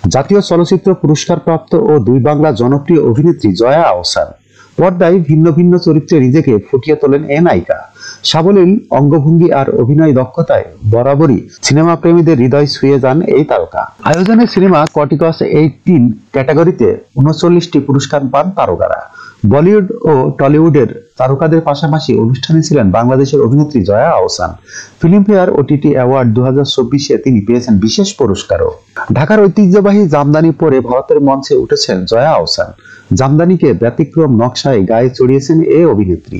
জাতীয় চলচ্চিত্র পুরস্কারপ্রাপ্ত ও দুই বাংলা জনপ্রিয় অভিনেত্রী জয়া আহসান পর্দায় ভিন্ন ভিন্ন চরিত্রে নিজেকে ফুটিয়ে তোলেন এ নায়িকা। সাবলীল অঙ্গভঙ্গি আর অভিনয় দক্ষতায় বরাবরই সিনেমা প্রেমীদের হৃদয় ছুঁয়ে যান এই তারকা। আয়োজনে সিনেমা কটিকস 18 ক্যাটাগরিতে 39টি পুরস্কার পান তারকারা। বলিউড ও টলিউডের তারকাদের পাশাপাশি অনুষ্ঠানে ছিলেন বাংলাদেশের অভিনেত্রী জয়া আহসান। ফিল্মফেয়ার ওটিটি অ্যাওয়ার্ড 2024-এ তিনি পেয়েছেন বিশেষ পুরস্কারও। ঢাকার ঐতিহ্যবাহী জামদানি পরে ভারতের মঞ্চে উঠেছেন জয়া আহসান। জামদানিকে ব্যতিক্রম নকশায় গায়ে চড়িয়েছেন এই অভিনেত্রী।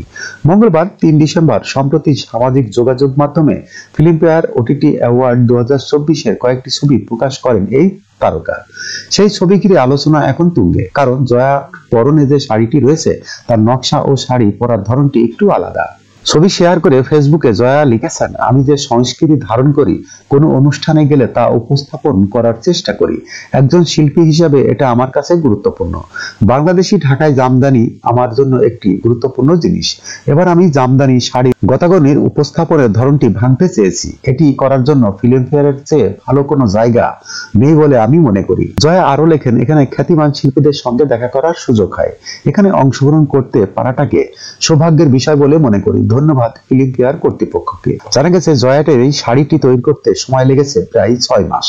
মঙ্গলবার 3 ডিসেম্বর সম্প্রতি সামাজিক যোগাযোগ মাধ্যমে ফিল্মফেয়ার ওটিটি অ্যাওয়ার্ড 2024-এর কয়েকটি ছবি প্রকাশ করেন এই তারকা। সেই ছবি ঘিরে আলোচনা এখন তুঙ্গে, কারণ জয়া পরনে যে শাড়িটি রয়েছে তার নকশা ও শাড়ি পরার ধরনটি একটু আলাদা। ছবি শেয়ার করে ফেসবুকে জয়া লিখেছেন, আমি যে সংস্কৃতি ধারণ করি, কোনো অনুষ্ঠানে গেলে তা উপস্থাপন করার চেষ্টা করি। একজন শিল্পী হিসাবে এটা আমার কাছে গুরুত্বপূর্ণ। বাংলাদেশি ঢাকায় জামদানি আমার জন্য একটি গুরুত্বপূর্ণ জিনিস। এবার আমি জামদানি শাড়ি গতাগনির উপস্থাপনের ধরনটি ভাঙতে চেয়েছি। এটি করার জন্য ফিল্মফেয়ারের চেয়ে ভালো কোনো জায়গা নেই বলে আমি মনে করি। জয়া আরো লেখেন, এখানে খ্যাতিমান শিল্পীদের সঙ্গে দেখা করার সুযোগ হয়। এখানে অংশগ্রহণ করতে পারাটাকে সৌভাগ্যের বিষয় বলে মনে করি। ধন্যবাদ ফিল্মফেয়ার কর্তৃপক্ষকে। জানা গেছে জয়াটের এই শাড়িটি তৈরি করতে সময় লেগেছে প্রায় 6 মাস।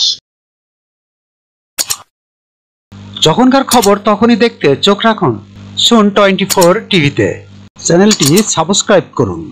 যখনকার খবর তখনই দেখতে চোখ রাখুন সুন 24 টিভিতে। চ্যানেলটি সাবস্ক্রাইব করুন।